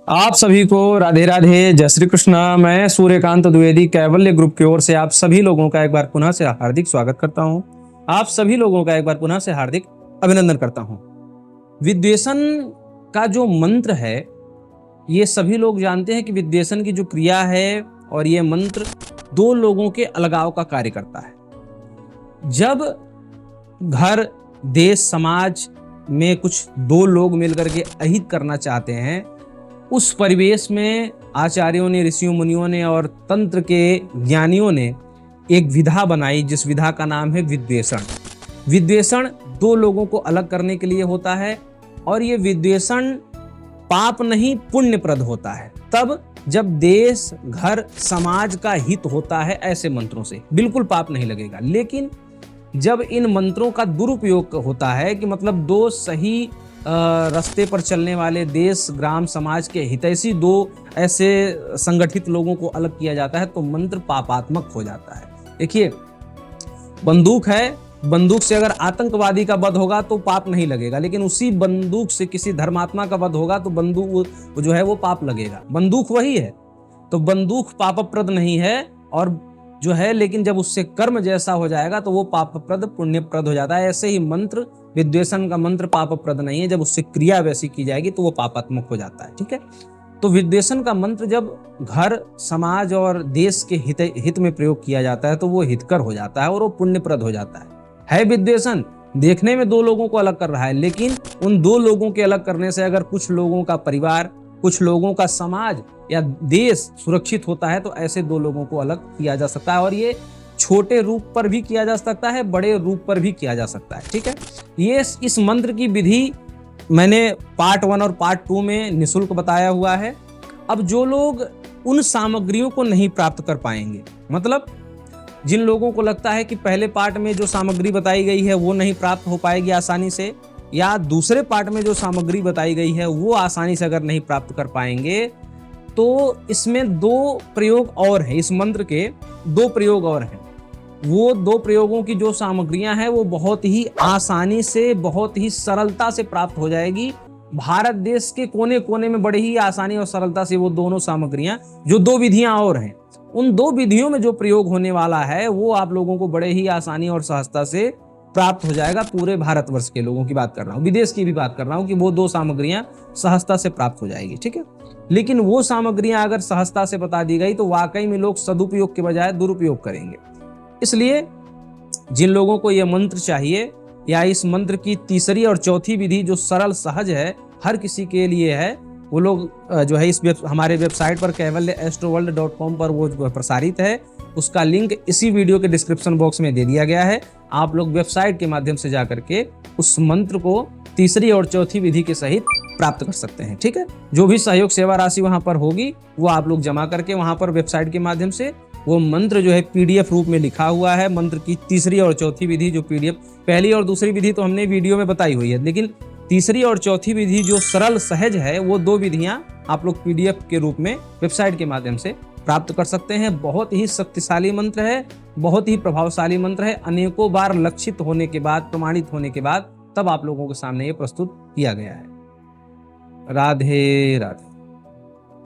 आप सभी को राधे राधे, जय श्री कृष्णा। मैं सूर्यकांत द्विवेदी कैवल्य ग्रुप की ओर से आप सभी लोगों का एक बार पुनः से हार्दिक स्वागत करता हूं। आप सभी लोगों का एक बार पुनः से हार्दिक अभिनंदन करता हूं। विद्वेषण का जो मंत्र है, ये सभी लोग जानते हैं कि विद्वेषण की जो क्रिया है और ये मंत्र दो लोगों के अलगाव का कार्य करता है। जब घर, देश, समाज में कुछ दो लोग मिलकर के अहित करना चाहते हैं, उस परिवेश में आचार्यों ने, ऋषियों मुनियों ने और तंत्र के ज्ञानियों ने एक विधा बनाई, जिस विधा का नाम है विद्वेषण। विद्वेषण दो लोगों को अलग करने के लिए होता है और ये विद्वेषण पाप नहीं पुण्यप्रद होता है तब जब देश, घर, समाज का हित होता है। ऐसे मंत्रों से बिल्कुल पाप नहीं लगेगा। लेकिन जब इन मंत्रों का दुरुपयोग होता है कि मतलब दो सही रास्ते पर चलने वाले देश, ग्राम, समाज के हितैषी दो ऐसे संगठित लोगों को अलग किया जाता है, तो मंत्र पापात्मक हो जाता है। देखिए, बंदूक है, बंदूक से अगर आतंकवादी का वध होगा तो पाप नहीं लगेगा, लेकिन उसी बंदूक से किसी धर्मात्मा का वध होगा तो बंदूक जो है वो पाप लगेगा। बंदूक वही है, तो बंदूक पापप्रद नहीं है और जो है, लेकिन जब उससे कर्म जैसा हो जाएगा तो वो पापप्रद पुण्यप्रद हो जाता है। ऐसे ही मंत्र, विद्वेषण का मंत्र पापप्रद नहीं है, जब उससे क्रिया वैसी की जाएगी तो वो पापात्मक हो जाता है। ठीक है, तो विद्वेषण का मंत्र जब घर, समाज और देश के हित में प्रयोग किया जाता है तो वो हितकर हो जाता है और वो पुण्यप्रद हो जाता है। विद्वेषण देखने में दो लोगों को अलग कर रहा है, लेकिन उन दो लोगों के अलग करने से अगर कुछ लोगों का परिवार, कुछ लोगों का समाज या देश सुरक्षित होता है तो ऐसे दो लोगों को अलग किया जा सकता है। और ये छोटे रूप पर भी किया जा सकता है, बड़े रूप पर भी किया जा सकता है। ठीक है, ये इस मंत्र की विधि मैंने पार्ट 1 और पार्ट 2 में निःशुल्क बताया हुआ है। अब जो लोग उन सामग्रियों को नहीं प्राप्त कर पाएंगे, मतलब जिन लोगों को लगता है कि पहले पार्ट में जो सामग्री बताई गई है वो नहीं प्राप्त हो पाएगी आसानी से, या दूसरे पार्ट में जो सामग्री बताई गई है वो आसानी से अगर नहीं प्राप्त कर पाएंगे, तो इसमें दो प्रयोग और हैं। इस मंत्र के दो प्रयोग और हैं। वो दो प्रयोगों की जो सामग्रियां हैं वो बहुत ही आसानी से, बहुत ही सरलता से प्राप्त हो जाएगी। भारत देश के कोने कोने में बड़े ही आसानी और सरलता से वो दोनों सामग्रियां, जो दो विधियां और हैं, उन दो विधियों में जो प्रयोग होने वाला है वो आप लोगों को बड़े ही आसानी और सहजता से प्राप्त हो जाएगा। पूरे भारतवर्ष के लोगों की बात कर रहा हूँ, विदेश की भी बात कर रहा हूँ कि वो दो सामग्रियां सहजता से प्राप्त हो जाएगी। ठीक है, लेकिन वो सामग्रियां अगर सहजता से बता दी गई तो वाकई में लोग सदुपयोग के बजाय दुरुपयोग करेंगे। इसलिए जिन लोगों को यह मंत्र चाहिए, या इस मंत्र की तीसरी और चौथी विधि जो सरल सहज है, हर किसी के लिए है, वो लोग जो है इस हमारे वेबसाइट पर kaivalyaastroworld.com पर वो प्रसारित है। उसका लिंक इसी वीडियो के डिस्क्रिप्शन बॉक्स में दे दिया गया है। आप लोग वेबसाइट के माध्यम से जाकर के उस मंत्र को तीसरी और चौथी विधि के सहित प्राप्त कर सकते हैं। ठीक है, जो भी सहयोग सेवा राशि वहां पर होगी वो आप लोग जमा करके वहां पर वेबसाइट के माध्यम से वो मंत्र जो है PDF रूप में लिखा हुआ है। मंत्र की तीसरी और चौथी विधि जो PDF, पहली और दूसरी विधि तो हमने वीडियो में बताई हुई है, लेकिन तीसरी और चौथी विधि जो सरल सहज है वो दो विधियां आप लोग PDF के रूप में वेबसाइट के माध्यम से प्राप्त कर सकते हैं। बहुत ही शक्तिशाली मंत्र है, बहुत ही प्रभावशाली मंत्र है। अनेकों बार लक्षित होने के बाद, प्रमाणित होने के बाद तब आप लोगों के सामने ये प्रस्तुत किया गया है। राधे राधे।